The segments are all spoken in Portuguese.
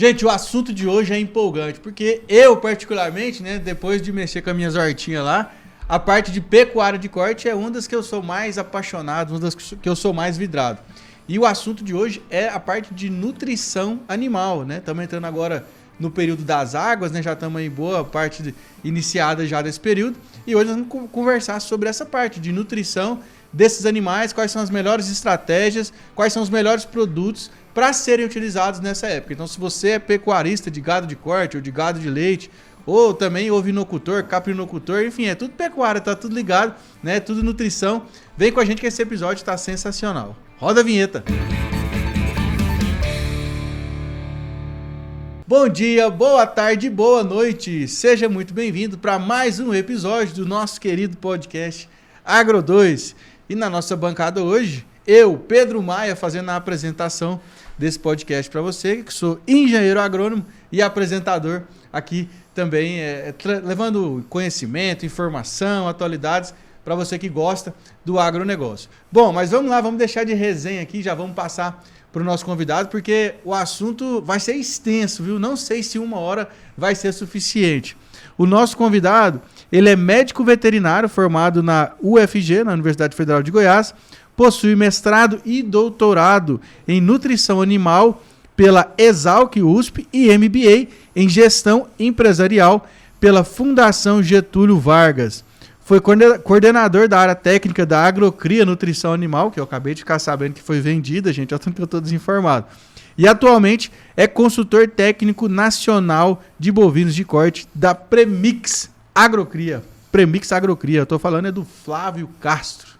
Gente, o assunto de hoje é empolgante, porque eu, particularmente, né, depois de mexer com as minhas hortinhas lá, a parte de pecuária de corte é uma das que eu sou mais apaixonado, uma das que eu sou mais vidrado. E o assunto de hoje é a parte de nutrição animal, né? Estamos entrando agora no período das águas, né? Já estamos em boa parte iniciada já desse período. E hoje nós vamos conversar sobre essa parte de nutrição desses animais, quais são as melhores estratégias, quais são os melhores produtos para serem utilizados nessa época. Então, se você é pecuarista de gado de corte ou de gado de leite, ou também ovinocultor, caprinocultor, enfim, é tudo pecuária, tá tudo ligado, né? Tudo nutrição. Vem com a gente que esse episódio está sensacional. Roda a vinheta. Bom dia, boa tarde, boa noite. Seja muito bem-vindo para mais um episódio do nosso querido podcast Agro 2. E na nossa bancada hoje, eu, Pedro Maia, fazendo a apresentação desse podcast para você, que sou engenheiro agrônomo e apresentador aqui também, levando conhecimento, informação, atualidades para você que gosta do agronegócio. Bom, mas vamos lá, vamos deixar de resenha aqui, já vamos passar para o nosso convidado, porque o assunto vai ser extenso, viu? Não sei se uma hora vai ser suficiente. O nosso convidado, ele é médico veterinário formado na UFG, na Universidade Federal de Goiás, possui mestrado e doutorado em nutrição animal pela Exalc USP e MBA em gestão empresarial pela Fundação Getúlio Vargas. Foi coordenador da área técnica da Agrocria Nutrição Animal, que eu acabei de ficar sabendo que foi vendida, gente, olha tanto que eu estou desinformado. E atualmente é consultor técnico nacional de bovinos de corte da Premix Agrocria. Premix Agrocria, eu estou falando é do Flávio Castro.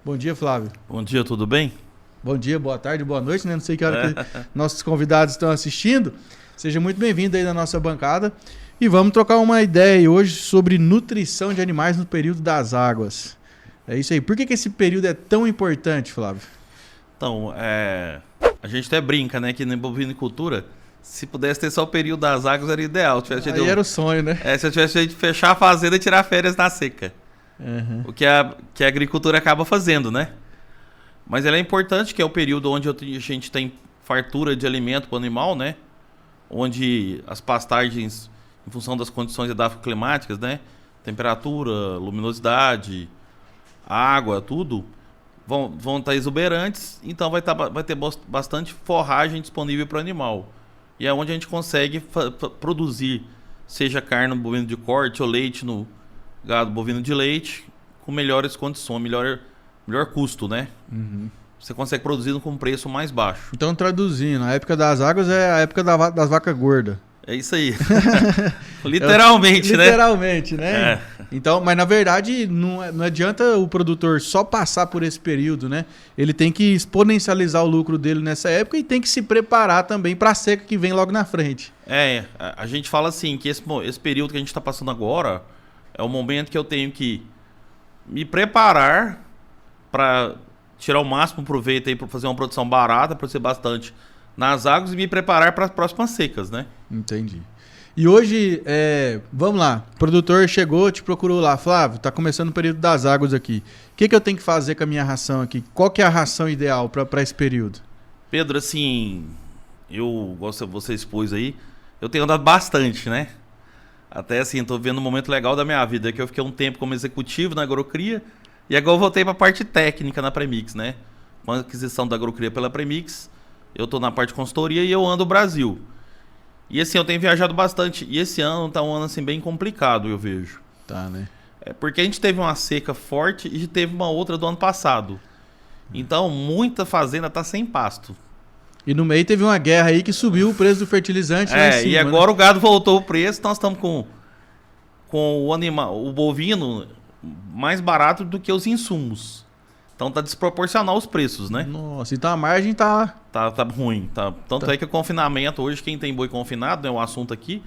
Bom dia, Flávio. Bom dia, tudo bem? Bom dia, boa tarde, boa noite, né? Não sei que hora que nossos convidados estão assistindo. Seja muito bem-vindo aí na nossa bancada. E vamos trocar uma ideia hoje sobre nutrição de animais no período das águas. É isso aí. Por que esse período é tão importante, Flávio? Então, a gente até brinca, né, que na bovinicultura, se pudesse ter só o período das águas era ideal. Aí era o sonho, né? Se eu tivesse de fechar a fazenda e tirar férias na seca. Uhum. O que a agricultura acaba fazendo, né? Mas ela é importante, que é o período onde a gente tem fartura de alimento para o animal, né? Onde as pastagens, em função das condições edafoclimáticas, né? Temperatura, luminosidade, água, tudo, vão estar exuberantes, então vai ter bastante forragem disponível para o animal. E é onde a gente consegue produzir, seja carne no bovino de corte ou leite no gado bovino de leite, com melhores condições, melhor custo, né? Uhum. Você consegue produzir com um preço mais baixo. Então, traduzindo, a época das águas é a época das vacas gordas. É isso aí. Literalmente, né? Literalmente, né? Então, mas na verdade não adianta o produtor só passar por esse período, né? Ele tem que exponencializar o lucro dele nessa época e tem que se preparar também para a seca que vem logo na frente. A gente fala assim, que esse período que a gente está passando agora é o momento que eu tenho que me preparar para tirar o máximo proveito aí, para fazer uma produção barata, produzir bastante nas águas e me preparar para as próximas secas, né? Entendi. E hoje, vamos lá, o produtor chegou, te procurou lá, Flávio, tá começando o período das águas aqui. O que eu tenho que fazer com a minha ração aqui? Qual que é a ração ideal para esse período? Pedro, assim, você expôs aí, eu tenho andado bastante, né? Até assim, tô vendo um momento legal da minha vida, que eu fiquei um tempo como executivo na Agrocria, e agora eu voltei para a parte técnica na Premix, né? Com a aquisição da Agrocria pela Premix, eu tô na parte de consultoria e eu ando o Brasil. E assim, eu tenho viajado bastante, e esse ano tá um ano assim bem complicado, eu vejo. Tá, né? Porque a gente teve uma seca forte e teve uma outra do ano passado. Então, muita fazenda tá sem pasto. E no meio teve uma guerra aí que subiu o preço do fertilizante lá em cima, e agora, né? O gado voltou o preço, nós estamos com o animal, o bovino mais barato do que os insumos. Então tá desproporcional os preços, né? Nossa, então a margem tá ruim. Tanto é que o confinamento, hoje quem tem boi confinado, é um assunto aqui,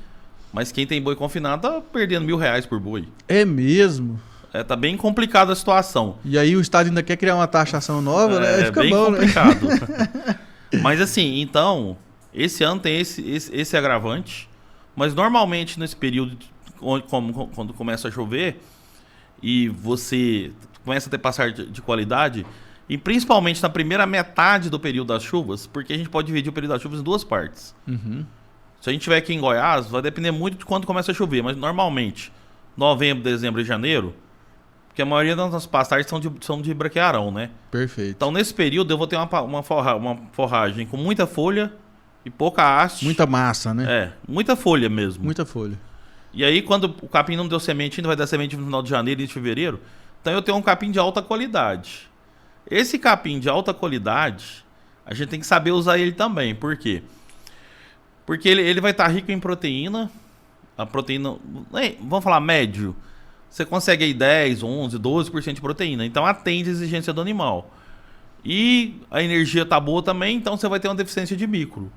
mas quem tem boi confinado tá perdendo R$1.000 por boi. É mesmo? Tá bem complicada a situação. E aí o Estado ainda quer criar uma taxação nova, né? Fica bem bom, complicado. Né? Mas assim, então, esse ano tem esse agravante, mas normalmente nesse período, quando começa a chover, e você começa a ter passagem de qualidade, e principalmente na primeira metade do período das chuvas, porque a gente pode dividir o período das chuvas em duas partes. Uhum. Se a gente tiver aqui em Goiás, vai depender muito de quando começa a chover, mas normalmente, novembro, dezembro e janeiro, porque a maioria das nossas pastagens são de braquearão, né? Perfeito. Então, nesse período, eu vou ter uma forragem com muita folha e pouca haste. Muita massa, né? Muita folha mesmo. Muita folha. E aí, quando o capim não deu semente, ainda vai dar semente no final de janeiro e de fevereiro, então eu tenho um capim de alta qualidade. Esse capim de alta qualidade, a gente tem que saber usar ele também. Por quê? Porque ele vai estar rico em proteína. A proteína, vamos falar médio. Você consegue aí 10, 11, 12% de proteína. Então atende a exigência do animal. E a energia tá boa também, então você vai ter uma deficiência de micro.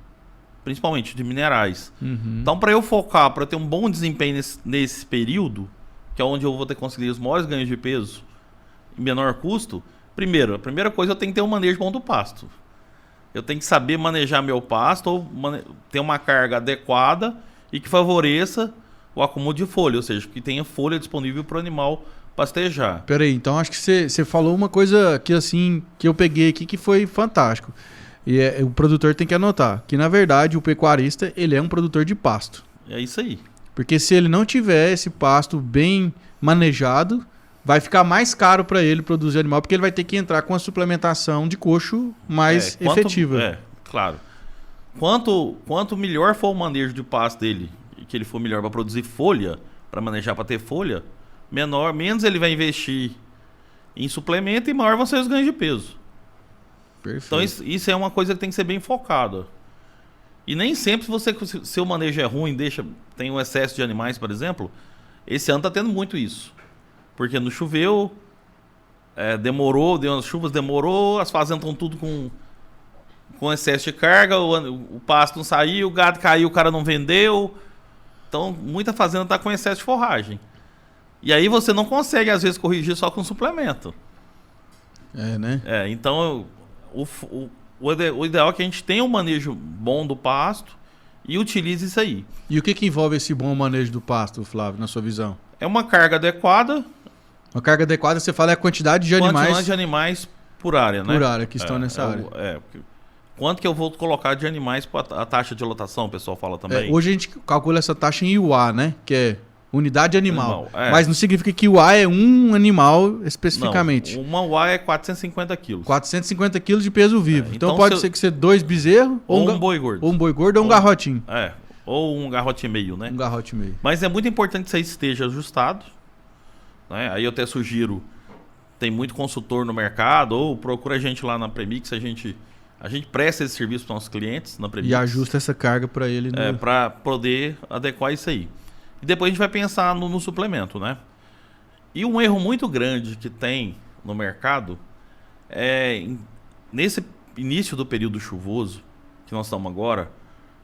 Principalmente de minerais. Uhum. Então para eu focar, para ter um bom desempenho nesse período, que é onde eu vou ter que conseguir os maiores ganhos de peso e menor custo, a primeira coisa eu tenho que ter um manejo bom do pasto. Eu tenho que saber manejar meu pasto, ou ter uma carga adequada e que favoreça o acúmulo de folha, ou seja, que tenha folha disponível para o animal pastejar. Peraí, então acho que você falou uma coisa que assim, que eu peguei aqui que foi fantástico. E o produtor tem que anotar que, na verdade, o pecuarista, ele é um produtor de pasto. É isso aí. Porque se ele não tiver esse pasto bem manejado, vai ficar mais caro para ele produzir animal, porque ele vai ter que entrar com a suplementação de coxo mais efetiva. Claro. Quanto melhor for o manejo de pasto dele, e que ele for melhor para produzir folha, para manejar para ter folha, menos ele vai investir em suplemento e maior vão ser os ganhos de peso. Perfeito. Então isso é uma coisa que tem que ser bem focada. E nem sempre se seu manejo é ruim, tem um excesso de animais, por exemplo, esse ano está tendo muito isso. Porque não choveu, demorou, deu umas chuvas, demorou, as fazendas estão tudo com excesso de carga, o pasto não saiu, o gado caiu, o cara não vendeu. Então muita fazenda está com excesso de forragem. E aí você não consegue, às vezes, corrigir só com suplemento. Né? Então o ideal é que a gente tenha um manejo bom do pasto e utilize isso aí. E o que envolve esse bom manejo do pasto, Flávio, na sua visão? É uma carga adequada. Uma carga adequada, você fala, é a quantidade de animais... Quantidade de animais por área, né? Por área, que estão nessa área. Quanto que eu vou colocar de animais para a taxa de lotação, o pessoal fala também. Hoje a gente calcula essa taxa em UA, né? Que é unidade animal. Mas não significa que UA é um animal especificamente. Não, uma UA é 450 quilos. 450 quilos de peso vivo. Então pode ser 2 bezerros... Ou um boi gordo. Ou um boi gordo ou um garrotinho. Ou um garrote e meio, né? Um garrote e meio. Mas é muito importante que isso aí esteja ajustado. Né? Aí eu até sugiro, tem muito consultor no mercado, ou procura a gente lá na Premix, a gente presta esse serviço para os nossos clientes na Premix. E ajusta essa carga para ele. Para poder adequar isso aí. E depois a gente vai pensar no suplemento, né? E um erro muito grande que tem no mercado nesse início do período chuvoso, que nós estamos agora,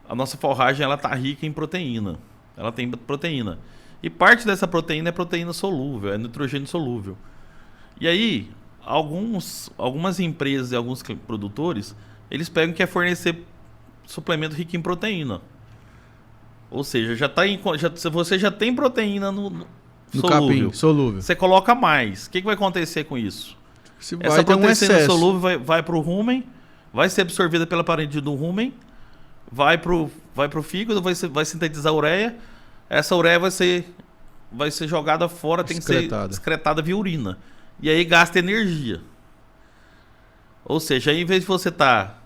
a nossa forragem ela tá rica em proteína. Ela tem proteína. E parte dessa proteína é proteína solúvel, é nitrogênio solúvel. E aí, algumas empresas e alguns produtores, eles pegam que é fornecer suplemento rico em proteína. Ou seja, você já tem proteína no solúvel. Capim, solúvel. Você coloca mais. O que vai acontecer com isso? Essa proteína solúvel vai para o rumen, vai ser absorvida pela parede do rumen, vai pro fígado, vai sintetizar ureia. Essa ureia vai ser jogada fora, tem que ser excretada via urina. E aí gasta energia. Ou seja, aí, em vez de você estar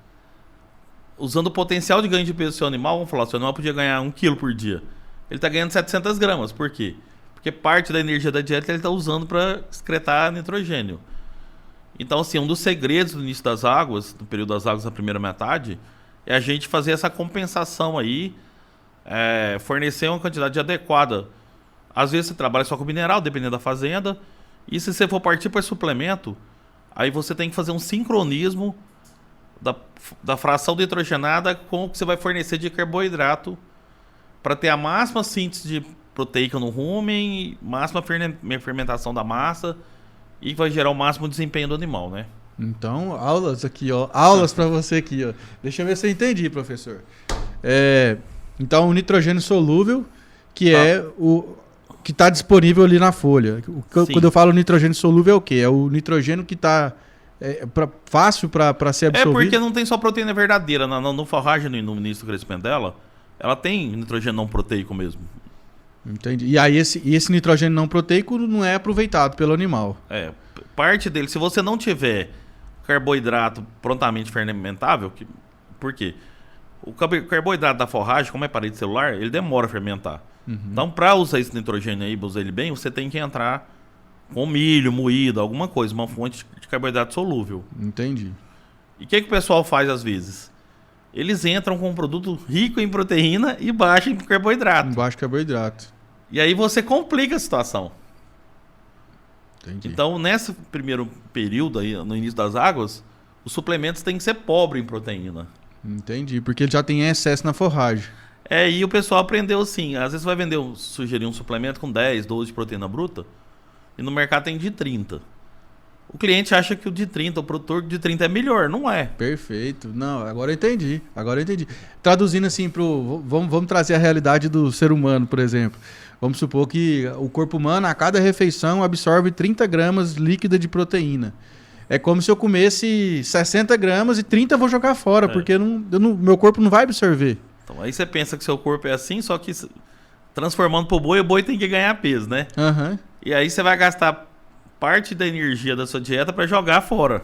usando o potencial de ganho de peso do seu animal, vamos falar, o seu animal podia ganhar 1 kg por dia. Ele está ganhando 700 gramas. Por quê? Porque parte da energia da dieta ele está usando para excretar nitrogênio. Então, assim, um dos segredos do início das águas, no período das águas da primeira metade, é a gente fazer essa compensação aí, fornecer uma quantidade adequada. Às vezes você trabalha só com mineral, dependendo da fazenda. E se você for partir para suplemento, aí você tem que fazer um sincronismo da fração nitrogenada com o que você vai fornecer de carboidrato para ter a máxima síntese de proteica no rumen, máxima fermentação da massa e vai gerar o máximo desempenho do animal, né? Então, aulas aqui, ó. Aulas para você aqui, ó. Deixa eu ver se eu entendi, professor. Então, o nitrogênio solúvel, que é o que está disponível ali na folha. Quando eu falo nitrogênio solúvel, é o quê? É o nitrogênio que está fácil para ser absorvido? É porque não tem só proteína verdadeira. No forragem, no início do crescimento dela, ela tem nitrogênio não proteico mesmo. Entendi. E aí esse nitrogênio não proteico não é aproveitado pelo animal. Parte dele, se você não tiver carboidrato prontamente fermentável, por quê? O carboidrato da forragem, como é parede celular, ele demora a fermentar. Então, para usar esse nitrogênio aí, usar ele bem, você tem que entrar com milho, moído, alguma coisa, uma fonte de carboidrato solúvel. Entendi. E o que o pessoal faz às vezes? Eles entram com um produto rico em proteína e baixo em carboidrato. Baixo carboidrato. E aí você complica a situação. Entendi. Então, nesse primeiro período, aí, no início das águas, os suplementos têm que ser pobres em proteína. Entendi, porque ele já tem excesso na forragem. E o pessoal aprendeu assim, às vezes vai sugerir um suplemento com 10, 12 de proteína bruta, e no mercado tem de 30. O cliente acha que o de 30, o produtor de 30 é melhor, não é. Perfeito. Não, agora eu entendi. Traduzindo assim, vamos trazer a realidade do ser humano, por exemplo. Vamos supor que o corpo humano, a cada refeição, absorve 30 gramas líquida de proteína. É como se eu comesse 60 gramas e 30 eu vou jogar fora, porque meu corpo não vai absorver. Então aí você pensa que seu corpo é assim, só que transformando pro boi, o boi tem que ganhar peso, né? E aí você vai gastar parte da energia da sua dieta para jogar fora.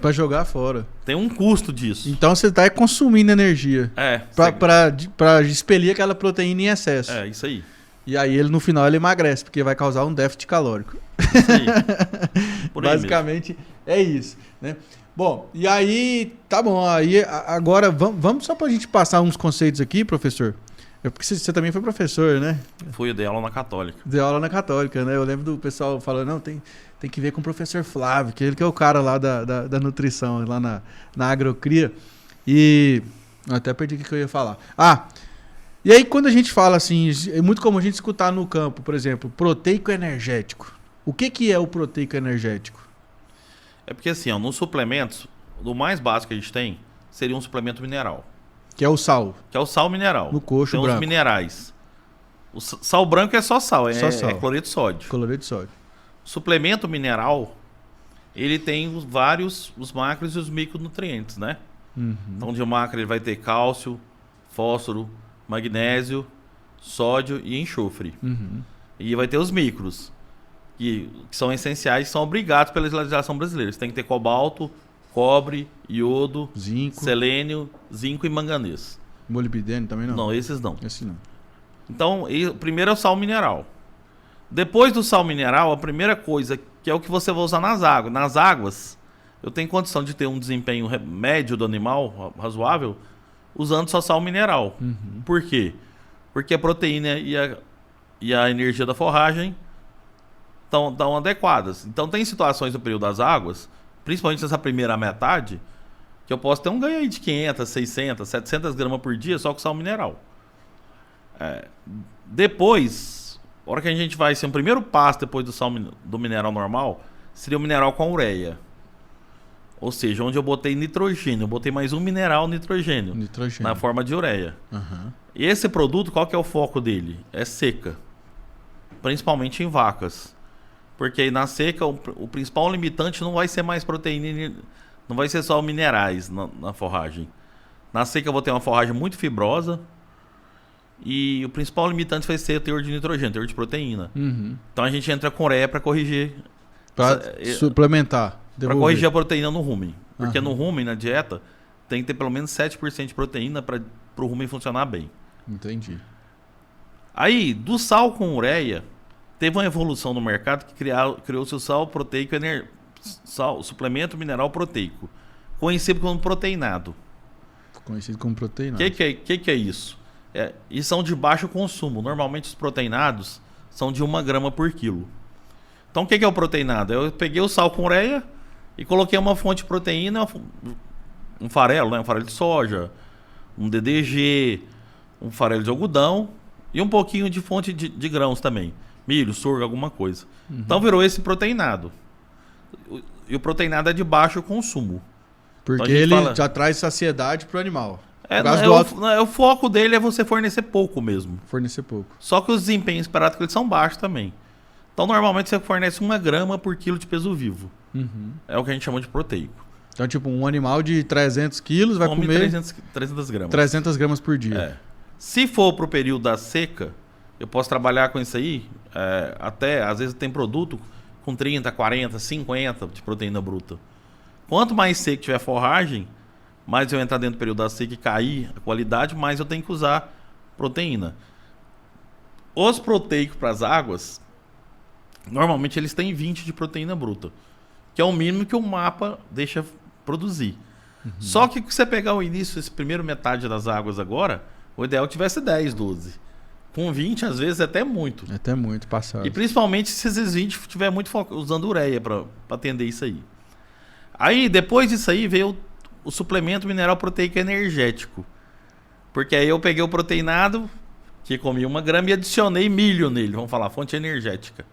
Tem um custo disso. Então você está consumindo energia. Para expelir aquela proteína em excesso. Isso aí. E aí no final ele emagrece, porque vai causar um déficit calórico. Isso aí. Basicamente é isso, né? Bom, e aí, tá bom, aí agora vamos só pra gente passar uns conceitos aqui, professor. Porque você também foi professor, né? Fui, eu dei aula na Católica. Dei aula na Católica, né? Eu lembro do pessoal falando, não, tem que ver com o professor Flávio, que ele que é o cara lá da nutrição, lá na agrocria. E até perdi o que eu ia falar. E aí quando a gente fala assim, é muito comum a gente escutar no campo, por exemplo, proteico energético. O que é o proteico energético? É porque assim, nos suplementos, o mais básico que a gente tem seria um suplemento mineral. Que é o sal. Que é o sal mineral. No coxo tem branco. Os minerais. O sal branco é só sal, é cloreto de sódio. Cloreto de sódio. O suplemento mineral, ele tem os macros e os micronutrientes, né? Então de macro ele vai ter cálcio, fósforo, magnésio, sódio e enxofre. E vai ter os micros, que são essenciais, são obrigados pela legislação brasileira. Você tem que ter cobalto, cobre, iodo, zinco, selênio, zinco e manganês. Molibdênio também não? Não, esses não. Esse não. Então, primeiro é o sal mineral. Depois do sal mineral, a primeira coisa, que é o que você vai usar nas águas. Nas águas, eu tenho condição de ter um desempenho médio do animal, razoável, usando só sal mineral. Por quê? Porque a proteína e a energia da forragem estão adequadas. Então tem situações no período das águas, principalmente nessa primeira metade, que eu posso ter um ganho aí de 500, 600, 700 gramas por dia só com sal mineral. Depois, a hora que a gente vai ser um primeiro passo depois do mineral normal, seria o mineral com ureia. Ou seja, onde eu botei nitrogênio, eu botei mais um mineral nitrogênio. Na forma de ureia. E esse produto, qual que é o foco dele? É seca. Principalmente em vacas. Porque aí na seca, o principal limitante não vai ser mais proteína, não vai ser só minerais na forragem. Na seca eu vou ter uma forragem muito fibrosa e o principal limitante vai ser o teor de nitrogênio, teor de proteína. Então a gente entra com ureia para corrigir. Para suplementar. Para corrigir a proteína no rumen. Porque no rumen, na dieta, tem que ter pelo menos 7% de proteína para o rumen funcionar bem. Entendi. Aí, do sal com ureia, teve uma evolução no mercado que criou-se o sal proteico, suplemento mineral proteico, conhecido como proteinado. Conhecido como proteinado. O que é isso? E são de baixo consumo. Normalmente os proteinados são de 1 grama por quilo. Então o que é o proteinado? Eu peguei o sal com ureia e coloquei uma fonte de proteína, um farelo, né? Um farelo de soja, um DDG, um farelo de algodão e um pouquinho de fonte de grãos também. Milho, sorgo, alguma coisa. Então virou esse proteinado. E o proteinado é de baixo consumo. Porque então ele já traz saciedade pro animal. O foco dele é você fornecer pouco mesmo. Fornecer pouco. Só que os desempenhos esperados eles são baixos também. Então normalmente você fornece 1 grama por quilo de peso vivo. É o que a gente chama de proteico. Então tipo um animal de 300 quilos vai comer 300 gramas. 300 gramas por dia. Se for para o período da seca, eu posso trabalhar com isso aí, até, às vezes tem produto com 30, 40, 50 de proteína bruta. Quanto mais seco tiver a forragem, mais eu entrar dentro do período da seca e cair a qualidade, mais eu tenho que usar proteína. Os proteicos para as águas, normalmente eles têm 20 de proteína bruta, que é o mínimo que o mapa deixa produzir. Só que se você pegar o início, esse primeiro metade das águas agora, o ideal é que tivesse 10, 12. Com 20, às vezes, é até muito. É até muito passado. E principalmente se esses 20 estiver muito usando ureia para atender isso aí. Aí, depois disso aí, veio o suplemento mineral proteico energético. Porque aí eu peguei o proteinado, que comi 1 grama, e adicionei milho nele. Vamos falar, fonte energética.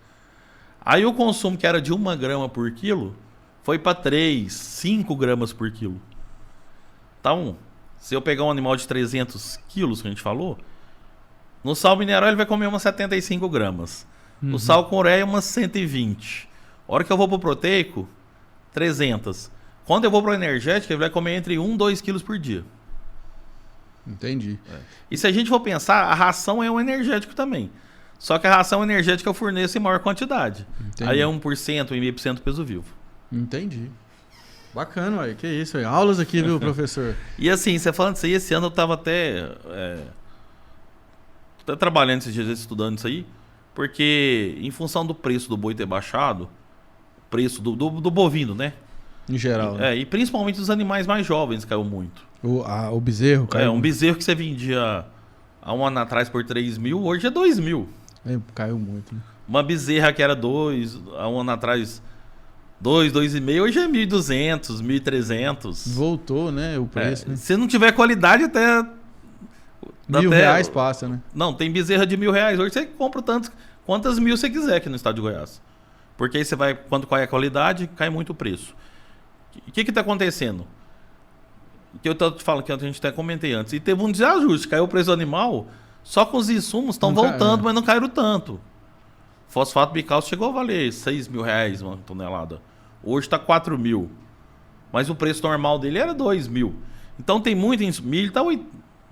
Aí o consumo, que era de 1 grama por quilo, foi para 3, 5 gramas por quilo. Então, se eu pegar um animal de 300 quilos, que a gente falou, no sal mineral ele vai comer umas 75 gramas. No sal com ureia, umas 120. A hora que eu vou pro proteico, 300. Quando eu vou pro energético, ele vai comer entre 1 e 2 quilos por dia. Entendi. E se a gente for pensar, a ração é um energético também. Só que a ração energética eu forneço em maior quantidade. Entendi. Aí é 1%, 1,5% do peso vivo. Entendi. Bacana, ué. Que isso aí. Aulas aqui, viu, professor? E assim, você falando isso aí, esse ano eu tava até trabalhando esses dias, estudando isso aí, porque em função do preço do boi ter baixado, o preço do bovino, né? Em geral. Né? E principalmente dos animais mais jovens caiu muito. O bezerro caiu. Um bezerro que você vendia há 1 ano atrás por 3 mil, hoje é 2 mil. Caiu muito, né? Uma bezerra que era 2, há 1 ano atrás 2, 2,5, hoje é 1.200, 1.300. Voltou, né? O preço, né? Se não tiver qualidade, até R$1.000 passa, né? Não, tem bezerra de R$1.000. Hoje você compra quantas mil você quiser aqui no estado de Goiás. Porque aí você vai, quando cai a qualidade, cai muito o preço. O que está acontecendo? Que eu te falo que a gente até comentei antes. E teve um desajuste, caiu o preço do animal, só que os insumos estão voltando, mas não caíram tanto. Fosfato bicálcico chegou a valer R$6.000 uma tonelada. Hoje está 4 mil. Mas o preço normal dele era 2 mil. Então tem muito milho, está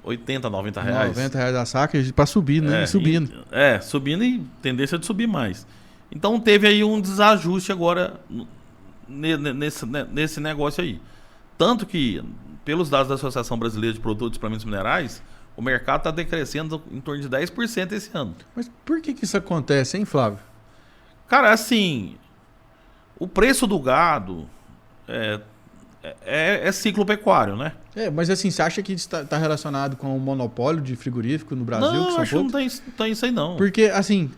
80, 90 reais. 90 reais a saca para subir, né? Subindo. Subindo e tendência de subir mais. Então teve aí um desajuste agora nesse negócio aí. Tanto que, pelos dados da Associação Brasileira de Produtos e Suplementos Minerais, o mercado está decrescendo em torno de 10% esse ano. Mas por que isso acontece, hein, Flávio? Cara, assim, o preço do gado é ciclo pecuário, né? Mas assim, você acha que isso está relacionado com o monopólio de frigorífico no Brasil? Não, acho que não tem isso aí, não. Porque, assim,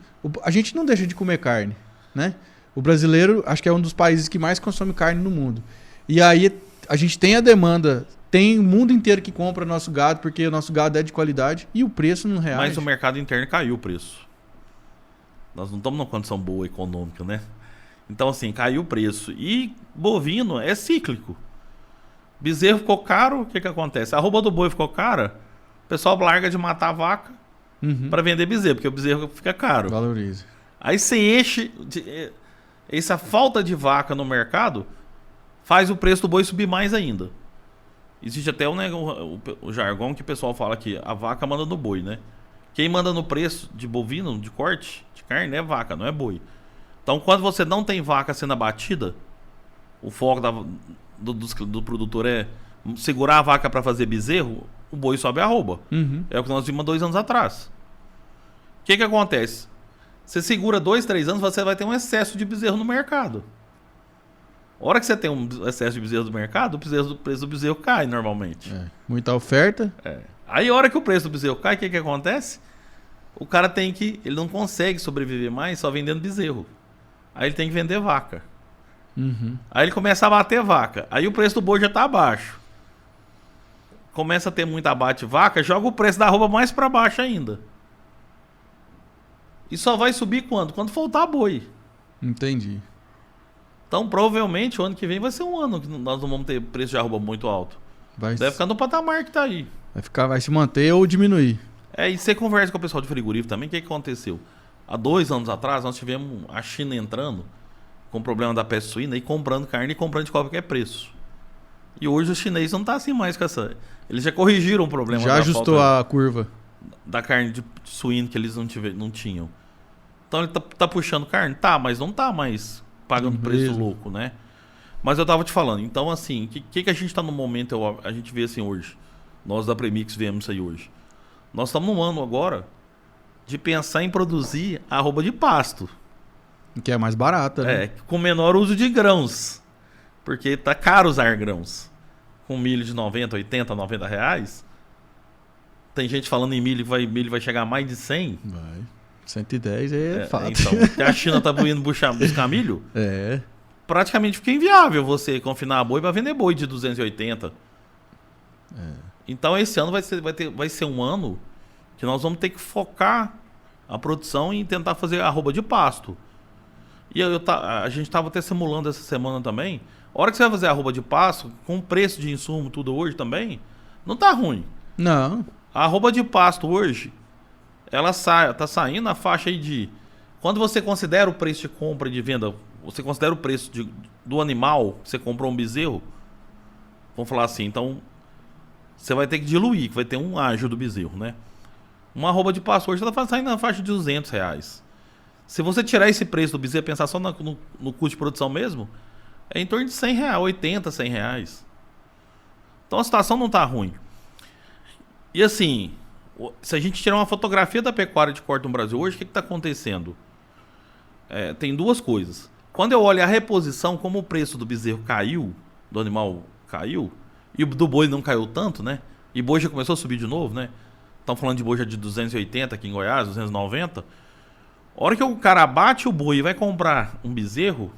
a gente não deixa de comer carne, né? O brasileiro, acho que é um dos países que mais consome carne no mundo. E aí, a gente tem a demanda, tem o mundo inteiro que compra nosso gado, porque o nosso gado é de qualidade, e o preço não reage. Mas o mercado interno caiu o preço. Nós não estamos numa condição boa econômica, né? Então, assim, caiu o preço. E bovino é cíclico. Bezerro ficou caro, o que acontece? A arroba do boi ficou cara, o pessoal larga de matar a vaca para vender bezerro, porque o bezerro fica caro. Valoriza. Aí você enche... Essa falta de vaca no mercado faz o preço do boi subir mais ainda. Existe até o jargão que o pessoal fala que a vaca manda no boi, né? Quem manda no preço de bovino, de corte, de carne, é vaca, não é boi. Então, quando você não tem vaca sendo abatida, o foco do produtor é segurar a vaca para fazer bezerro, o boi sobe a arroba. É o que nós vimos 2 anos atrás. O que acontece? Você segura 2, 3 anos, você vai ter um excesso de bezerro no mercado. A hora que você tem um excesso de bezerro no mercado, o preço do bezerro cai normalmente. Muita oferta. Aí a hora que o preço do bezerro cai, o que acontece? O cara ele não consegue sobreviver mais só vendendo bezerro. Aí ele tem que vender vaca. Aí ele começa a bater vaca. Aí o preço do boi já está abaixo. Começa a ter muito abate vaca, joga o preço da arroba mais para baixo ainda. E só vai subir quando? Quando faltar boi. Entendi. Então, provavelmente, o ano que vem vai ser um ano que nós não vamos ter preço de arroba muito alto. Deve ficar no patamar que tá aí. Vai se manter ou diminuir. E você conversa com o pessoal de frigorífico também, o que aconteceu? Há 2 anos atrás, nós tivemos a China entrando com o problema da peste suína e comprando carne e comprando de qualquer preço. E hoje os chineses não estão assim mais com essa... Eles já corrigiram o problema. Já ajustou a curva. da carne de suíno que eles não tinham. Então ele tá puxando carne? Tá, mas não tá mais pagando preço louco, né? Mas eu tava te falando, então assim, que a gente tá no momento, a gente vê assim hoje, nós da Premix vemos isso aí hoje. Nós estamos num ano agora de pensar em produzir arroba de pasto. Que é mais barata, né? Com menor uso de grãos, porque tá caro usar grãos. Com milho de 90, 80, 90 reais, tem gente falando em milho vai chegar a mais de 100. Vai. 110 é fato. Então, a China tá indo buscar milho. Praticamente fica inviável você confinar boi para vender boi de 280. Então esse ano vai ser um ano que nós vamos ter que focar a produção em tentar fazer arroba de pasto. E a gente estava até simulando essa semana também. A hora que você vai fazer arroba de pasto, com o preço de insumo tudo hoje também, não tá ruim. Não. A arroba de pasto hoje, ela tá saindo na faixa aí de... Quando você considera o preço de compra e de venda, você considera o preço do animal que você comprou um bezerro, vamos falar assim, então você vai ter que diluir, que vai ter um ágio do bezerro, né? Uma arroba de pasto hoje está saindo na faixa de R$200. Se você tirar esse preço do bezerro e pensar só no custo de produção mesmo, é em torno de R$100, 80, R$100. Então a situação não está ruim. E assim, se a gente tirar uma fotografia da pecuária de corte no Brasil hoje, o que está acontecendo? Tem duas coisas. Quando eu olho a reposição, como o preço do bezerro caiu, do animal caiu, e do boi não caiu tanto, né? E boi já começou a subir de novo, né? Estão falando de boi já de 280 aqui em Goiás, 290. A hora que o cara abate o boi e vai comprar um bezerro,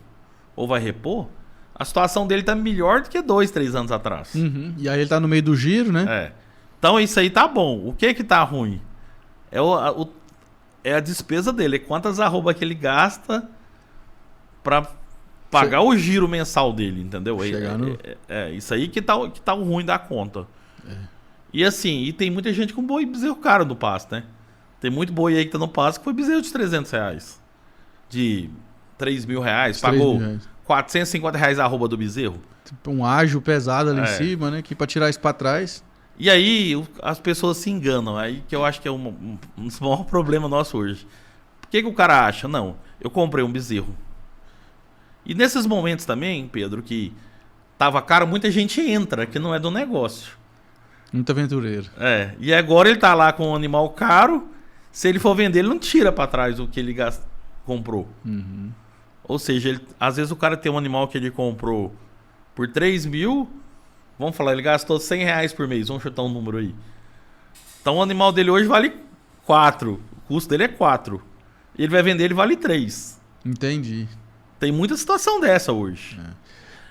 ou vai repor, a situação dele tá melhor do que 2, 3 anos atrás. Uhum. E aí ele tá no meio do giro, né? Então isso aí tá bom. O que tá ruim? É a despesa dele. É quantas arroba que ele gasta pra pagar o giro mensal dele, entendeu? Isso aí que tá o ruim da conta. E assim, tem muita gente com boi bezerro caro no pasto, né? Tem muito boi aí que tá no pasto que foi bezerro de R$300. De R$3.000. Pagou R$450 a arroba do bezerro. Tipo um ágio pesado ali em cima, né? Que pra tirar isso pra trás. E aí as pessoas se enganam. Aí que eu acho que é um dos maiores problemas nossos hoje. Por que o cara acha? Não, eu comprei um bezerro. E nesses momentos também, Pedro, que tava caro, muita gente entra, que não é do negócio. Muito aventureiro. E agora ele tá lá com um animal caro. Se ele for vender, ele não tira pra trás o que ele comprou. Uhum. Ou seja, às vezes o cara tem um animal que ele comprou por 3 mil. Vamos falar, ele gastou R$100 por mês. Vamos chutar um número aí. Então o animal dele hoje vale 4. O custo dele é 4. E ele vai vender, ele vale 3. Entendi. Tem muita situação dessa hoje.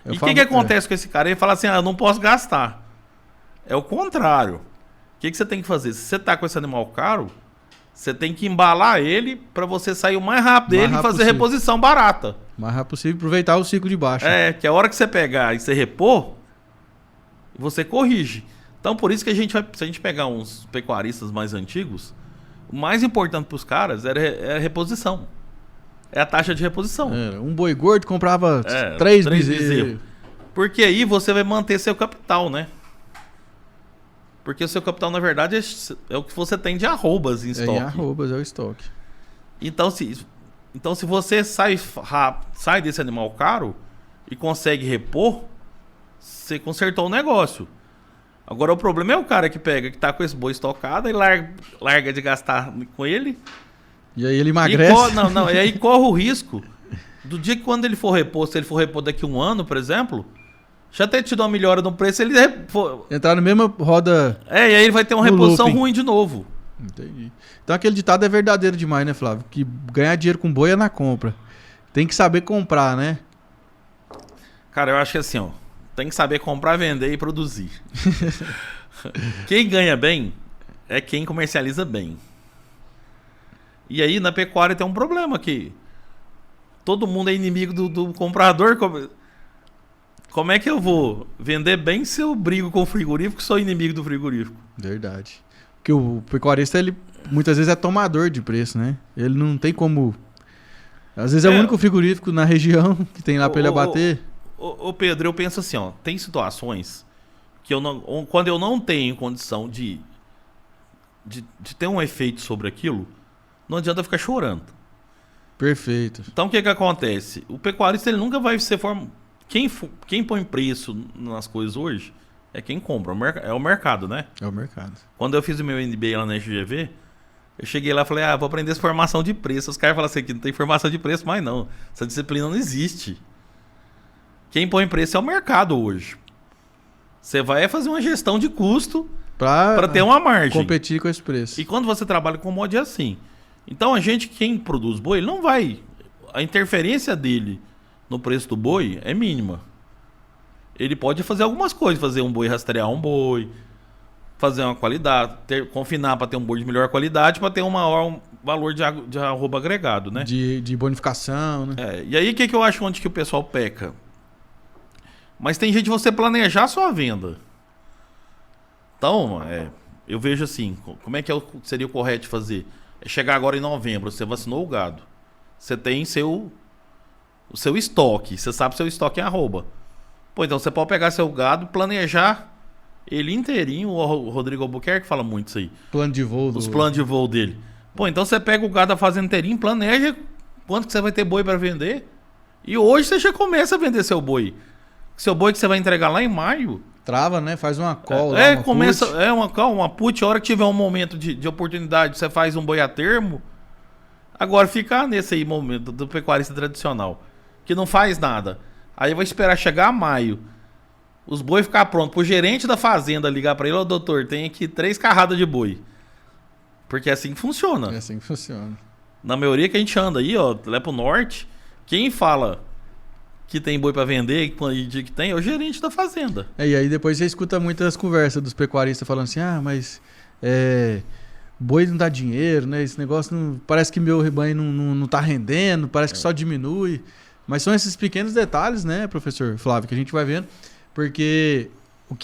E o que acontece com esse cara? Ele fala assim, eu não posso gastar. É o contrário. O que você tem que fazer? Se você tá com esse animal caro, você tem que embalar ele para você sair o mais rápido dele e fazer reposição barata. O mais rápido possível, aproveitar o ciclo de baixa. Que a hora que você pegar e você repor, você corrige. Então por isso que se a gente pegar uns pecuaristas mais antigos, o mais importante para os caras era a reposição. É a taxa de reposição. Um boi gordo comprava 3 bezerros. Porque aí você vai manter seu capital, né? Porque o seu capital, na verdade, é o que você tem de arrobas em estoque. Em arrobas, é o estoque. Então, se você sai desse animal caro e consegue repor, você consertou o negócio. Agora, o problema é o cara que tá com esse boi estocado e larga de gastar com ele. E aí ele emagrece. E aí corre o risco do dia que quando ele for repor, se ele for repor daqui a um ano, por exemplo, já ter tido uma melhora no preço, ele entrar na mesma roda. E aí ele vai ter uma reposição ruim de novo. Entendi. Então aquele ditado é verdadeiro demais, né, Flávio? Que ganhar dinheiro com boi é na compra. Tem que saber comprar, né? Cara, eu acho que assim, tem que saber comprar, vender e produzir. Quem ganha bem é quem comercializa bem. E aí na pecuária tem um problema que todo mundo é inimigo do comprador. Como é que eu vou vender bem se eu brigo com o frigorífico e sou inimigo do frigorífico? Verdade. Porque o pecuarista, ele muitas vezes é tomador de preço, né? Ele não tem como... Às vezes é o único frigorífico na região que tem lá pra ele abater. Ô Pedro, eu penso assim, tem situações que quando eu não tenho condição de de ter um efeito sobre aquilo, não adianta ficar chorando. Perfeito. Então o que acontece? O pecuarista ele nunca vai ser Quem põe preço nas coisas hoje é quem compra, é o mercado, né? É o mercado. Quando eu fiz o meu MBA lá na FGV, eu cheguei lá e falei, vou aprender essa formação de preço. Os caras falam assim, que não tem formação de preço, mas não. Essa disciplina não existe. Quem põe preço é o mercado hoje. Você vai fazer uma gestão de custo para ter uma margem. Competir com esse preço. E quando você trabalha com mod é assim. Então quem produz boi, ele não vai... A interferência dele no preço do boi é mínima. Ele pode fazer algumas coisas, fazer um boi rastrear um boi, fazer uma qualidade, confinar para ter um boi de melhor qualidade, para ter um maior valor de arroba agregado, né? De bonificação, né? E aí o que eu acho onde que o pessoal peca? Mas tem jeito de você planejar a sua venda. Então, eu vejo assim, como é que seria o correto de fazer? É chegar agora em novembro, você vacinou o gado. Você tem o seu estoque, você sabe seu estoque em arroba. Pô, então você pode pegar seu gado, planejar ele inteirinho. O Rodrigo Albuquerque fala muito isso aí. Plano de voo. Os planos de voo dele. Pô, então você pega o gado da fazenda inteirinho, planeja quanto que você vai ter boi para vender. E hoje você já começa a vender seu boi. Seu boi que você vai entregar lá em maio. Trava, né? Faz uma call. Começa. Uma put. A hora que tiver um momento de oportunidade, você faz um boi a termo. Agora fica nesse aí momento do pecuarista tradicional, que não faz nada. Aí vai esperar chegar a maio, os boi ficar prontos, pro gerente da fazenda ligar para ele, doutor, tem aqui 3 carradas de boi. Porque é assim que funciona. É assim que funciona. Na maioria que a gente anda aí, lá pro norte, quem fala que tem boi para vender, que tem, é o gerente da fazenda. E aí depois você escuta muitas conversas dos pecuaristas falando assim, mas boi não dá dinheiro, né? Esse negócio não, parece que meu rebanho não tá rendendo, parece que só diminui. Mas são esses pequenos detalhes, né, professor Flávio, que a gente vai vendo, porque o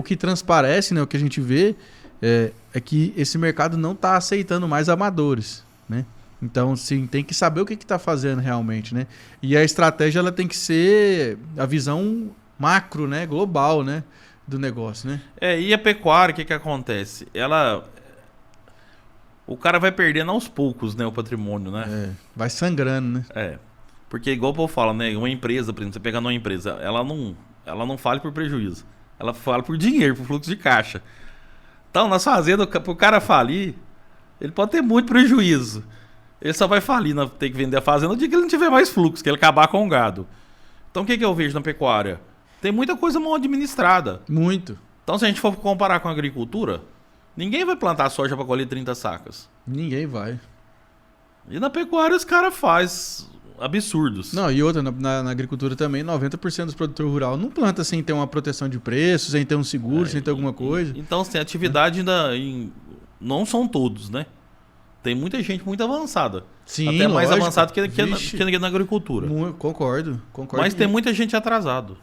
que transparece, né, o que a gente vê é que esse mercado não está aceitando mais amadores, né? Então, sim, tem que saber o que está fazendo realmente, né? E a estratégia ela tem que ser a visão macro, né, global, né, do negócio, né? E a pecuária, o que acontece? O cara vai perdendo aos poucos, né, o patrimônio, né? Vai sangrando, né? Porque igual o povo fala, né? Uma empresa, por exemplo, você pegar numa empresa, ela não fala por prejuízo. Ela fala por dinheiro, por fluxo de caixa. Então, na fazenda, pro cara falir, ele pode ter muito prejuízo. Ele só vai falir, ter que vender a fazenda no dia que ele não tiver mais fluxo, que ele acabar com o gado. Então, o que eu vejo na pecuária? Tem muita coisa mal administrada. Muito. Então, se a gente for comparar com a agricultura, ninguém vai plantar soja para colher 30 sacas. Ninguém vai. E na pecuária os caras fazem absurdos. Não, e outra, na agricultura também, 90% dos produtores rurais não planta sem ter uma proteção de preços, sem ter um seguro, sem ter alguma coisa. Então, assim, a atividade não são todos, né? Tem muita gente muito avançada. Sim, até mais lógico. avançada que na agricultura. Concordo. Mas tem muita gente atrasado.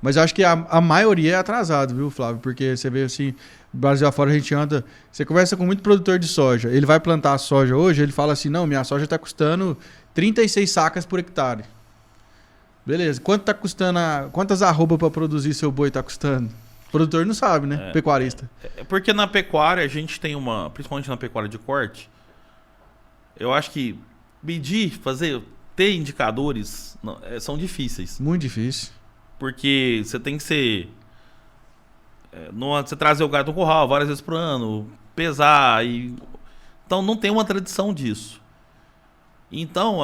Mas eu acho que a maioria é atrasado, viu, Flávio? Porque você vê assim, Brasil afora a gente anda... Você conversa com muito produtor de soja. Ele vai plantar a soja hoje, ele fala assim, não, minha soja está custando 36 sacas por hectare. Beleza. Quanto tá custando quantas arroba para produzir seu boi tá custando? O produtor não sabe, né? Pecuarista. Porque na pecuária a gente tem principalmente na pecuária de corte, eu acho que ter indicadores são difíceis. Muito difícil. Porque você tem que ser... você trazer o gado no curral várias vezes por ano, pesar. Então não tem uma tradição disso. Então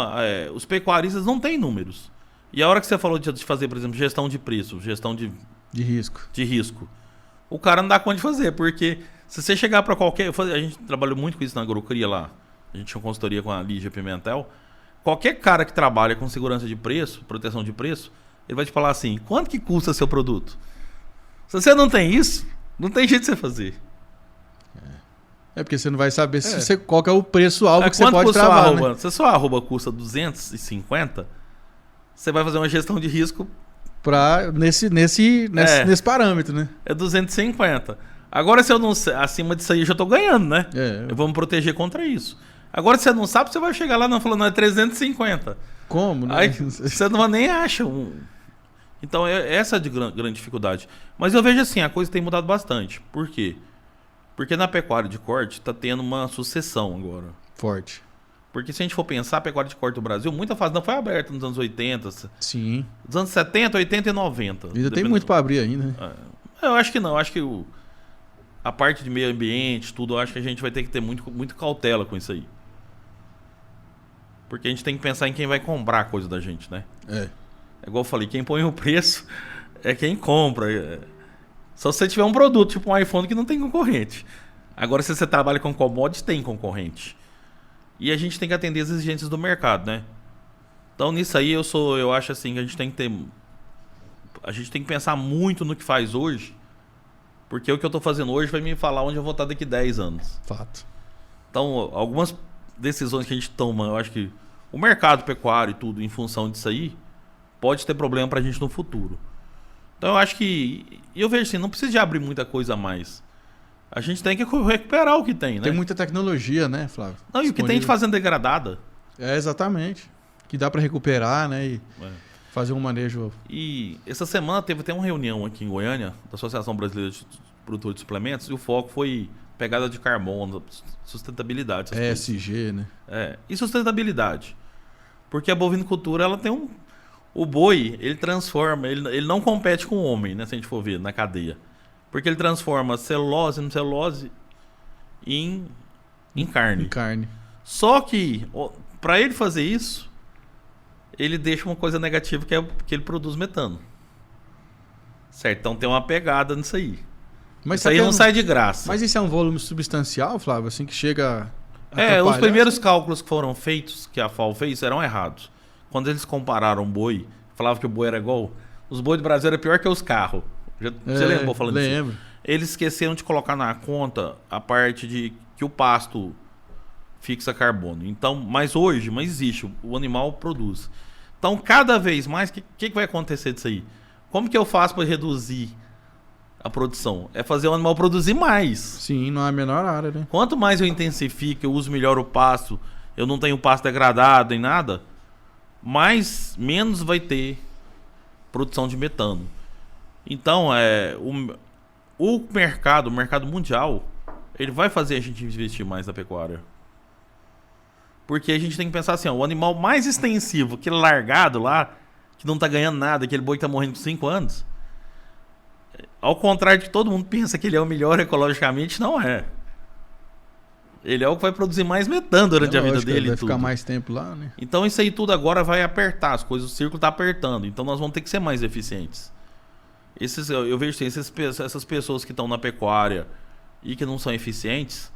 os pecuaristas não têm números. E a hora que você falou de fazer, por exemplo, gestão de preço, gestão de risco, o cara não dá conta de fazer. Porque se você chegar para qualquer... A gente trabalhou muito com isso na agrocria lá. A gente tinha consultoria com a Lígia Pimentel. Qualquer cara que trabalha com segurança de preço, proteção de preço, ele vai te falar assim, quanto que custa seu produto? Se você não tem isso, não tem jeito de você fazer. Porque você não vai saber qual que é o preço-alvo que você pode travar, né? Se a sua arroba custa 250, você vai fazer uma gestão de risco... nesse parâmetro, né? É 250. Agora, se eu não acima disso aí, eu já estou ganhando, né? Eu vou me proteger contra isso. Agora, se você não sabe, você vai chegar lá e falar, não, é 350. Como, né? Aí você não nem acha um... Então, essa é a grande dificuldade. Mas eu vejo assim, a coisa tem mudado bastante. Por quê? Porque na pecuária de corte tá tendo uma sucessão agora. Forte. Porque se a gente for pensar, a pecuária de corte do Brasil, muita fazenda foi aberta nos anos 80, Sim. nos anos 70, 80 e 90. Ainda tem muito para abrir ainda, né? Eu acho que não, eu acho que a parte de meio ambiente, tudo, eu acho que a gente vai ter que ter muito cautela com isso aí. Porque a gente tem que pensar em quem vai comprar a coisa da gente, né? É igual eu falei, quem põe o preço é quem compra. Só se você tiver um produto, tipo um iPhone, que não tem concorrente. Agora, se você trabalha com commodities, tem concorrente. E a gente tem que atender as exigências do mercado, né? Então, nisso aí, eu acho assim que a gente tem que pensar muito no que faz hoje, porque o que eu tô fazendo hoje vai me falar onde eu vou estar daqui 10 anos. Fato. Então, algumas decisões que a gente toma, eu acho que o mercado pecuário e tudo, em função disso aí, pode ter problema pra gente no futuro. Então, eu acho que... eu vejo assim, não precisa de abrir muita coisa a mais. A gente tem que recuperar o que tem, né? Tem muita tecnologia, né, Flávio? Não, e o que tem de fazenda degradada. Exatamente. Que dá para recuperar, né? E fazer um manejo. E essa semana teve até uma reunião aqui em Goiânia, da Associação Brasileira de Produtores de Suplementos, e o foco foi pegada de carbono, sustentabilidade. ESG, né? E sustentabilidade. Porque a bovinocultura, ela tem o boi, ele transforma, ele não compete com o homem, né? Se a gente for ver na cadeia. Porque ele transforma celulose em carne. Em carne. Só que, para ele fazer isso, ele deixa uma coisa negativa, que é que ele produz metano. Certo? Então tem uma pegada nisso aí. Mas isso aí não sai de graça. Mas isso é um volume substancial, Flávio? Assim que chega... Os primeiros cálculos que foram feitos, que a FAO fez, eram errados. Quando eles compararam o boi, falavam que o boi era igual... Os bois do Brasil eram pior que os carros. Você lembra falando disso? Lembro. Eles esqueceram de colocar na conta a parte de que o pasto fixa carbono. Então, mas hoje, existe, o animal produz. Então, cada vez mais, o que vai acontecer disso aí? Como que eu faço para reduzir a produção? É fazer o animal produzir mais. Sim, não é a menor área, né? Quanto mais eu intensifico, eu uso melhor o pasto, eu não tenho pasto degradado nem nada, menos vai ter produção de metano. Então, o mercado mundial, ele vai fazer a gente investir mais na pecuária. Porque a gente tem que pensar assim, o animal mais extensivo, aquele largado lá, que não tá ganhando nada, aquele boi que tá morrendo com 5 anos, ao contrário de que todo mundo pensa que ele é o melhor ecologicamente, não é. Ele é o que vai produzir mais metano durante a vida dele. Vai ficar mais tempo lá, né? Então isso aí tudo agora vai apertar as coisas, o círculo tá apertando. Então nós vamos ter que ser mais eficientes. Eu vejo assim, essas pessoas que estão na pecuária e que não são eficientes,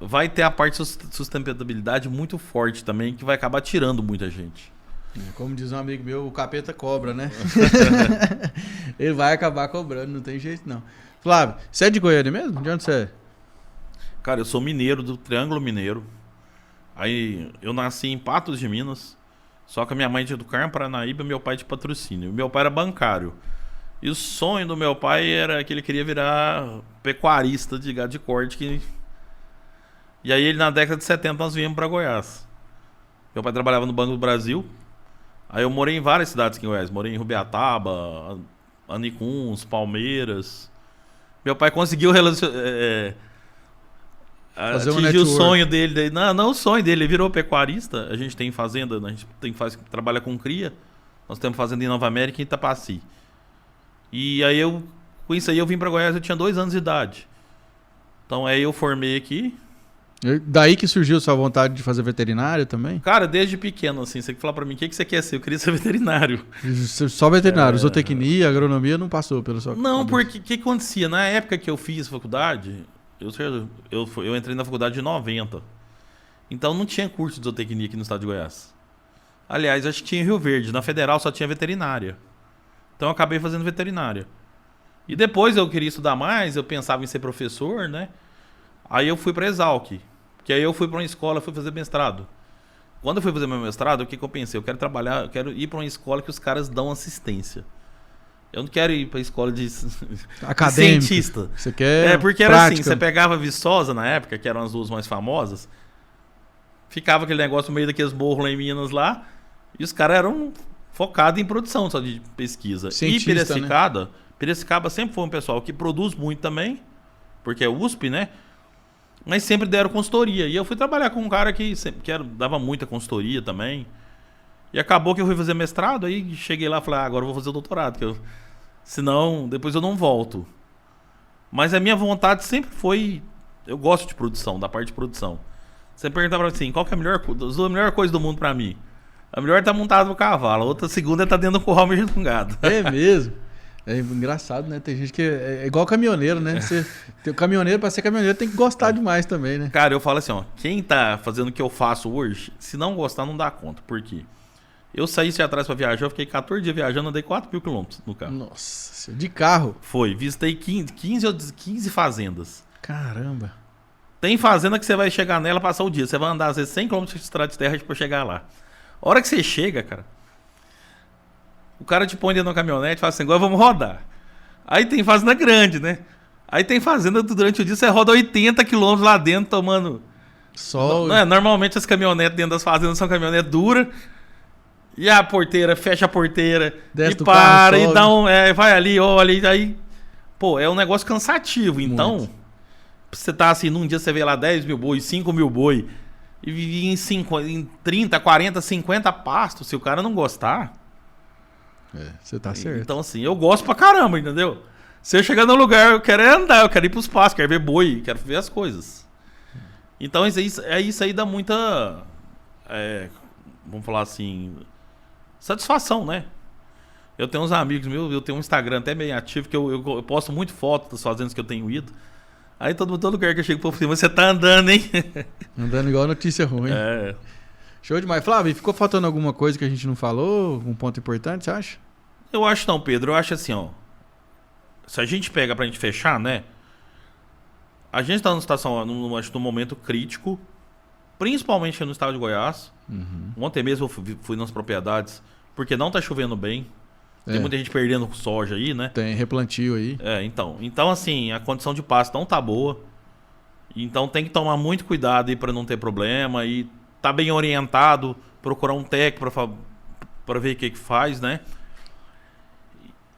vai ter a parte de sustentabilidade muito forte também, que vai acabar tirando muita gente. Como diz um amigo meu, o capeta cobra, né? Ele vai acabar cobrando, não tem jeito não. Flávio, você é de Goiânia mesmo? De onde você é? Cara, eu sou mineiro, do Triângulo Mineiro. Aí eu nasci em Patos de Minas. Só que a minha mãe é de do Carmo, Paranaíba, e meu pai de Patrocínio. Meu pai era bancário. E o sonho do meu pai era que ele queria virar pecuarista de gado de corte. E aí, na década de 70, nós viemos para Goiás. Meu pai trabalhava no Banco do Brasil. Aí eu morei em várias cidades aqui em Goiás. Morei em Rubiataba, Anicuns, Palmeiras. Meu pai conseguiu atingir o sonho dele. Não o sonho dele. Ele virou pecuarista. A gente tem fazenda, a gente trabalha com cria. Nós temos fazenda em Nova América e em Itapaci. E aí com isso aí eu vim para Goiás, eu tinha 2 anos de idade. Então aí eu formei aqui. Daí que surgiu sua vontade de fazer veterinário também? Cara, desde pequeno, assim, você fala para mim, o que você quer ser? Eu queria ser veterinário. Só veterinário, zootecnia, agronomia não passou pela sua cabeça? Não, porque o que acontecia? Na época que eu fiz faculdade, eu entrei na faculdade de 90. Então não tinha curso de zootecnia aqui no estado de Goiás. Aliás, acho que tinha em Rio Verde, na Federal só tinha veterinária. Então eu acabei fazendo veterinária. E depois eu queria estudar mais, eu pensava em ser professor, né? Aí eu fui para Exalc, que aí eu fui para uma escola, fui fazer mestrado. Quando eu fui fazer meu mestrado, o que eu pensei? Eu quero ir para uma escola que os caras dão assistência. Eu não quero ir para a escola de cientista. Você quer porque era prática. Assim, você pegava Viçosa na época, que eram as duas mais famosas, ficava aquele negócio no meio daqueles morros lá em Minas lá, e os caras eram focados em produção só de pesquisa. Cientista, e Piracicaba sempre foi um pessoal que produz muito também porque é USP, né? Mas sempre deram consultoria. E eu fui trabalhar com um cara que dava muita consultoria também. E acabou que eu fui fazer mestrado, aí cheguei lá e falei, agora eu vou fazer o doutorado, senão depois eu não volto. Mas a minha vontade sempre foi... Eu gosto de produção, da parte de produção. Você perguntava assim, qual que é a melhor coisa do mundo pra mim? A melhor é tá montado no cavalo, a outra segunda é tá dentro do curral mexendo com gado. É mesmo? É engraçado, né? Tem gente que é igual caminhoneiro, né? O caminhoneiro, pra ser caminhoneiro, tem que gostar demais também, né? Cara, eu falo assim, ó, quem tá fazendo o que eu faço hoje, se não gostar, não dá conta. Por quê? Eu saí atrás pra viajar, eu fiquei 14 dias viajando, andei 4.000 quilômetros no carro. Nossa, de carro? Foi, visitei 15 fazendas. Caramba. Tem fazenda que você vai chegar nela, passar o dia. Você vai andar, às vezes, 100 km de estrada de terra pra chegar lá. A hora que você chega, cara, o cara te põe dentro da caminhonete e fala assim, agora vamos rodar. Aí tem fazenda grande, né? Aí tem fazenda durante o dia, você roda 80 km lá dentro tomando sol. Normalmente as caminhonetes dentro das fazendas são caminhonetes duras. E a porteira, fecha a porteira, desce e para, e dá vai ali, olha, aí... Pô, é um negócio cansativo. Então, você tá assim, num dia você vê lá 10 mil boi, 5 mil boi, e em 30, 40, 50 pastos, se o cara não gostar... você tá certo. Então, assim, eu gosto pra caramba, entendeu? Se eu chegar no lugar, eu quero andar, eu quero ir pros pastos, quero ver boi, quero ver as coisas. Então, isso aí dá muita... vamos falar assim... satisfação, né? Eu tenho uns amigos meus, eu tenho um Instagram até bem ativo, que eu posto muito fotos das fazendas que eu tenho ido. Aí todo lugar que eu chego por cima, você tá andando, hein? Andando igual notícia ruim. Show demais. Flávio, ficou faltando alguma coisa que a gente não falou? Algum ponto importante, você acha? Eu acho não, Pedro. Eu acho assim, ó. Se a gente pega pra gente fechar, né? A gente tá numa situação, num momento crítico, principalmente no estado de Goiás. Ontem mesmo eu fui nas propriedades, porque não tá chovendo bem. Tem muita gente perdendo soja aí, né? Tem replantio aí. Então assim, a condição de pasto não tá boa. Então tem que tomar muito cuidado aí pra não ter problema. E tá bem orientado, procurar um técnico pra ver o que faz, né?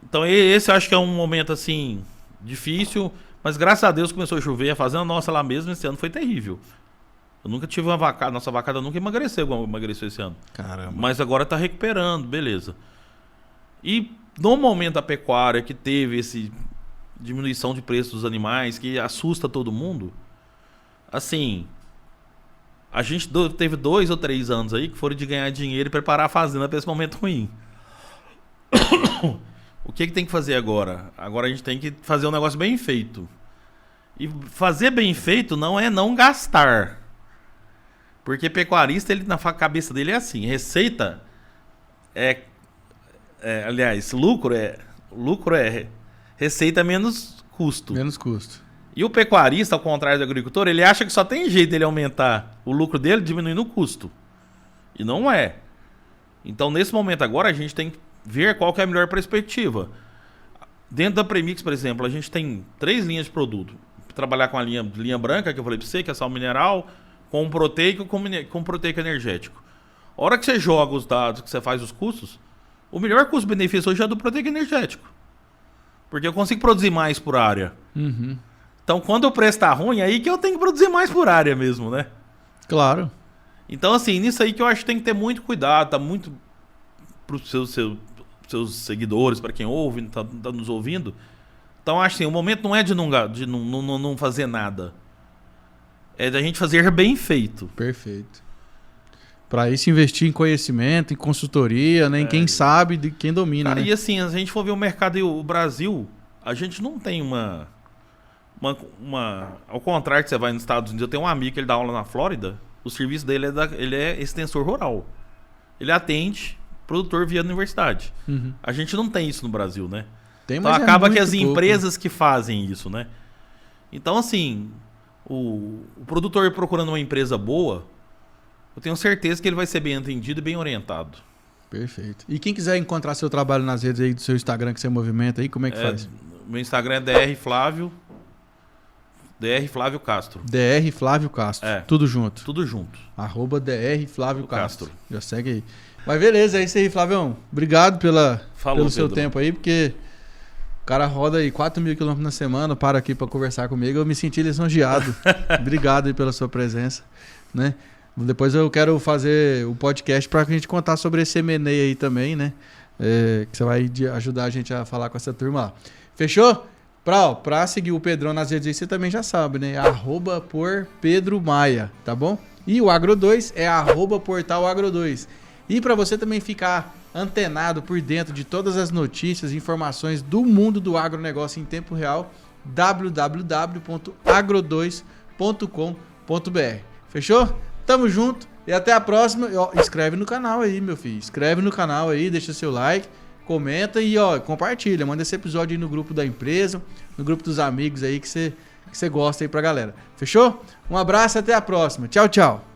Então esse eu acho que é um momento assim, difícil. Mas graças a Deus começou a chover. A fazenda nossa lá mesmo esse ano foi terrível. Eu nunca tive uma vacada, nossa vacada nunca emagreceu igual emagreceu esse ano. Caramba. Mas agora tá recuperando, beleza. E no momento da pecuária que teve esse diminuição de preço dos animais, que assusta todo mundo, assim, a gente teve 2 ou 3 anos aí que foram de ganhar dinheiro e preparar a fazenda para esse momento ruim. O que tem que fazer agora? Agora a gente tem que fazer um negócio bem feito. E fazer bem feito não é não gastar. Porque pecuarista, ele na cabeça dele é assim, receita aliás, lucro é receita menos custo. Menos custo. E o pecuarista, ao contrário do agricultor, ele acha que só tem jeito dele aumentar o lucro dele diminuindo o custo. E não é. Então, nesse momento agora, a gente tem que ver qual que é a melhor perspectiva. Dentro da Premix, por exemplo, a gente tem 3 linhas de produto. Trabalhar com a linha branca, que eu falei para você, que é sal mineral, com proteico, com proteico energético. A hora que você joga os dados, que você faz os custos, o melhor custo-benefício hoje é do proteico energético. Porque eu consigo produzir mais por área. Então, quando o preço tá ruim, aí que eu tenho que produzir mais por área mesmo, né? Claro. Então, assim, nisso aí que eu acho que tem que ter muito cuidado, tá muito pros seus seguidores, para quem ouve, tá nos ouvindo. Então, acho assim, o momento não é de não fazer nada. É da gente fazer bem feito. Perfeito. Para isso, investir em conhecimento, em consultoria, né? Em quem sabe, de quem domina. Cara, né? E assim, a gente for ver o mercado e o Brasil, a gente não tem uma... Ao contrário que você vai nos Estados Unidos, eu tenho um amigo que ele dá aula na Flórida, o serviço dele ele é extensor rural. Ele atende produtor via universidade. A gente não tem isso no Brasil, né? Então acaba que as empresas que fazem isso, né? Então, assim, o produtor procurando uma empresa boa, eu tenho certeza que ele vai ser bem atendido e bem orientado. Perfeito. E quem quiser encontrar seu trabalho nas redes aí do seu Instagram que você movimenta aí, como é que faz? Meu Instagram é DR Flávio Castro. DR Flávio Castro. Tudo junto. Tudo junto. @ DR Flávio Castro. Já segue aí. Mas beleza, é isso aí, Flavião. Obrigado pelo seu tempo aí, porque O cara roda aí 4.000 km na semana, para aqui para conversar comigo. Eu me senti lisonjeado. Obrigado aí pela sua presença, né? Depois eu quero fazer o podcast para a gente contar sobre esse M&A aí também, né? Que você vai ajudar a gente a falar com essa turma lá. Fechou? Pra seguir o Pedrão nas redes aí, você também já sabe, né? @por Pedro Maia, tá bom? E o Agro2 é @portal Agro2. E para você também ficar antenado por dentro de todas as notícias e informações do mundo do agronegócio em tempo real, www.agro2.com.br. Fechou? Tamo junto e até a próxima. Inscreve no canal aí, meu filho. Inscreve no canal aí, deixa seu like, comenta e compartilha. Manda esse episódio aí no grupo da empresa, no grupo dos amigos aí que você gosta aí pra galera. Fechou? Um abraço e até a próxima. Tchau, tchau.